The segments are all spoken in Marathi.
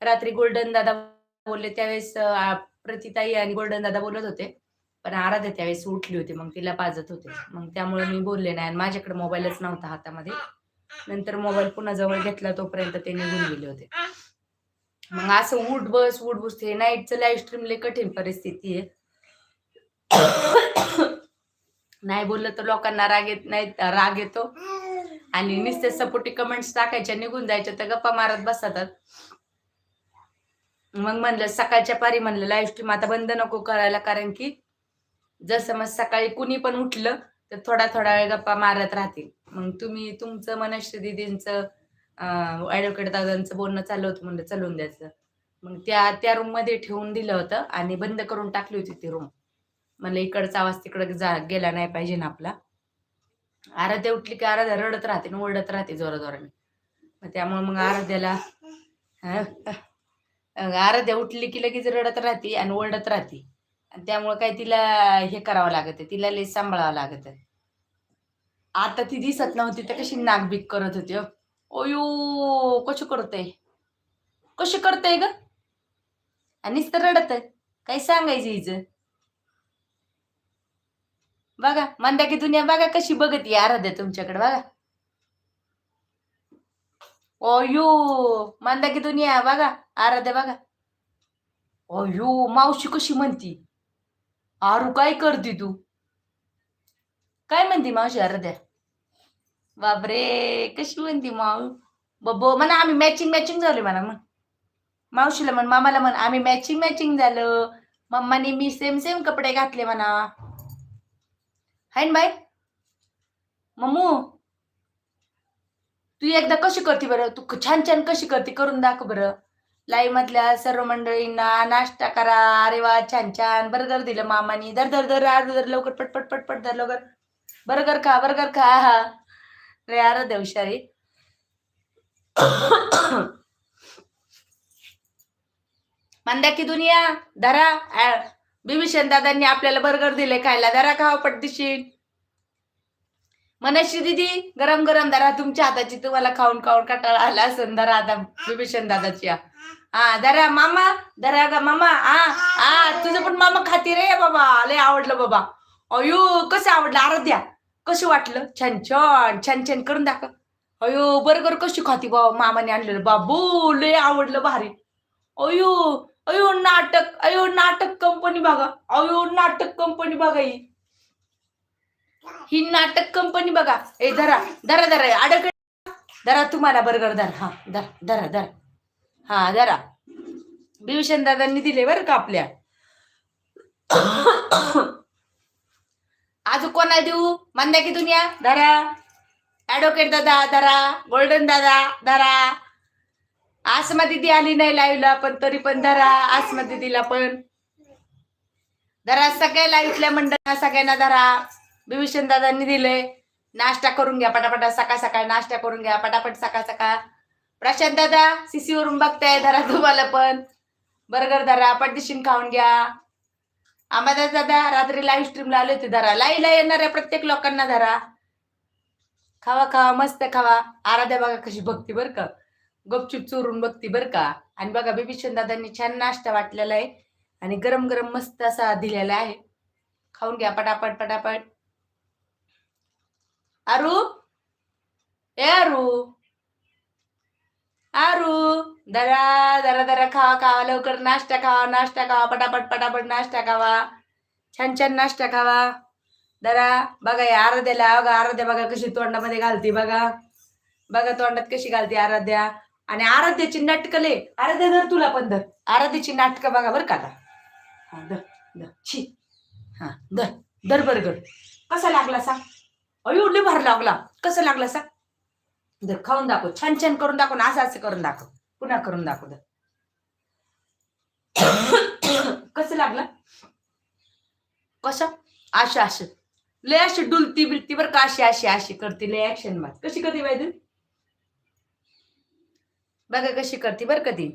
रात्री गोल्डन दादा बोलले त्यावेळेस प्रतिताई आणि गोल्डन दादा बोलत होते. पण आराध्या त्यावेळेस उठली होती. मग तिला पाजत होते. मग त्यामुळे मी बोलले नाही आणि माझ्याकडे मोबाईलच नव्हता हातामध्ये. नंतर मोबाईल पुन्हा जवळ घेतला तोपर्यंत ते निघून गेले होते. मग असं उठ बस हे नाईटचं लाईव्ह स्ट्रीम लय कठीण परिस्थिती आहे. नाही बोललं तर लोकांना राग येतो आणि नुसते सपोर्टी कमेंट्स टाकायच्या निघून जायच्या तर गप्पा मारत बसतात. मग म्हणलं सकाळच्या पारी म्हणलं लाईव्ह स्ट्रीम आता बंद नको करायला, कारण की जर समज सकाळी कुणी पण उठलं तर थोडा थोडा वेळ गप्पा मारत राहतील. मग तुम्ही तुमचं मनश्री दीदींचं ॲडव्होकेट दादांचं बोलणं चाललं होतं, म्हणलं चलवून द्यायचं. मग त्या रूम मध्ये ठेवून दिलं होतं आणि बंद करून टाकली होती ती रूम. म्हणलं इकडचा आवाज तिकडे गेला नाही पाहिजे ना आपला. आराध्या उठली की आराध्या रडत राहते आणि ओरडत राहते जोराजोराने. मग त्यामुळे मग आराध्या उठली की लगेच रडत राहते आणि ओरडत राहते. आणि त्यामुळे काय तिला हे करावं लागत, तिला लय सांभाळावं लागत. आता ती दिसत नव्हती तर कशी नागबीक करत होती. ओयो कशी करते ग आणि रडत आहे. काही सांगायचं हिचं. बघा मंदाकी दुनिया बघा कशी बघती आराध्या तुमच्याकडे बघा. ओयो मंदाकी दुनिया बघा आराध्या बघा. ओयो मावशी कशी म्हणती. आरू काय करते तू. काय म्हणती मावशी आराध्या. बापरे कशी म्हणती माऊ. बबो म्हणा आम्ही मॅचिंग झालो म्हणा. मग मावशीला म्हण मामाला म्हण आम्ही मॅचिंग झालं. मम्मानी मी सेम कपडे घातले म्हणा. हाय ना बाई. मम्मू तू एकदा कशी करते बरं. तू छान कशी करते करून दाखव बरं. लाईव्ह मधल्या सर्व मंडळींना नाश्ता करा. अरे वा छान बर्गर दिलं मामानी. दर लवकर पटपट दर लवकर. बर्गर खा रे आराध्या हुशारी. मंदाकी दुनिया धरा. बिभीषण दादांनी आपल्याला बर्गर दिले खायला. धरा खावा पटदिशी. मनश्री दीदी गरम धरा तुमच्या हाताची. तुम्हाला खाऊन कटाळा आला असेल. धरा आता बिभीषण दादाची. हा धरा मामा. धरा का मामा. तुझं पण मामा खाती रे बाबा. लय आवडलं बाबा. अयो कसं आवडलं आराध्या. कसं वाटलं. छान करून दाखव. अयो बर्गर कशी खाती बाबा मामाने आणलेलं. बाबू लय आवडलं भारी. अयो नाटक कंपनी बघा. नाटक कंपनी बघा. ही नाटक कंपनी बघा. ए धरा अडकड धरा तुम्हाला बर्गर धरा. हा धरा हा धरा. बिभीषण दादांनी दिले बरं का आपल्या. आज कोणा देऊ. मंदाकी दुनिया धरा. ॲडव्होकेट दादा धरा. गोल्डन दादा धरा. आसमा दिदी आली नाही लाईव्हला पण तरी पण धरा. आसमा दिदीला पण धरा. सगळ्या लाईव्हतल्या मंडळांना सगळ्यांना धरा. बिभीषण दादांनी दिले. नाश्ता करून घ्या पटापटा. सकाळ नाश्ता करून घ्या पटापट. सकाळ प्रशांत दादा सीसी वरून बघताय. धरा तुम्हाला पण बर्गर धरा. पटदिशीन खाऊन घ्या. आम्हाला दादा रात्री लाईव्ह स्ट्रीमला आले होते. धरा. लाईव्हला येणाऱ्या प्रत्येक लोकांना धरा. खावा मस्त खावा. आराध्या बघा कशी बघती बरं का. गपचूप चोरून बघती बरं का. आणि बघा बिभीषण दादांनी छान नाश्ता वाटलेला आहे आणि गरम मस्त असा दिलेला आहे. खाऊन घ्या पटापट. आरू धरा खावा लवकर. नाश्ता खावा पटापट नाश्ता खावा. छान नाश्ता खावा. धरा बघा या आराध्याला. आराध्या बघा कशी तोंडामध्ये घालते बघा. तोंडात कशी घालते आराध्या. आणि आराध्याची नाटकले. आराध्या धर तुला पण धर. आराध्याची नाटकं बघा बरं का आता. धर बर्गर. कसा लागला सांग. एवढी भर लागला. कसं लागला सांग. धर खाऊन दाखव. छान करून दाखव ना. असं करून दाखव. पुन्हा करून दाखव. कसं लागलं. कसं असं लय अशी डुलती बिलती बरं का. अशी करते लय ऍक्शन मध्ये. कशी करते बाई बघा कशी करते बरं का ती.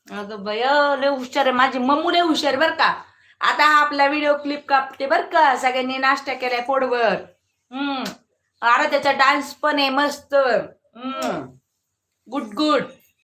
अगं बाय लय हुशार आहे माझी मम्मू. लय हुशार बरं का. आता हा आपला व्हिडिओ क्लिप कापते बरं का. सगळ्यांनी नाश्ता केलाय पोटभर. आराध्याचा डान्स पण आहे मस्त. गुड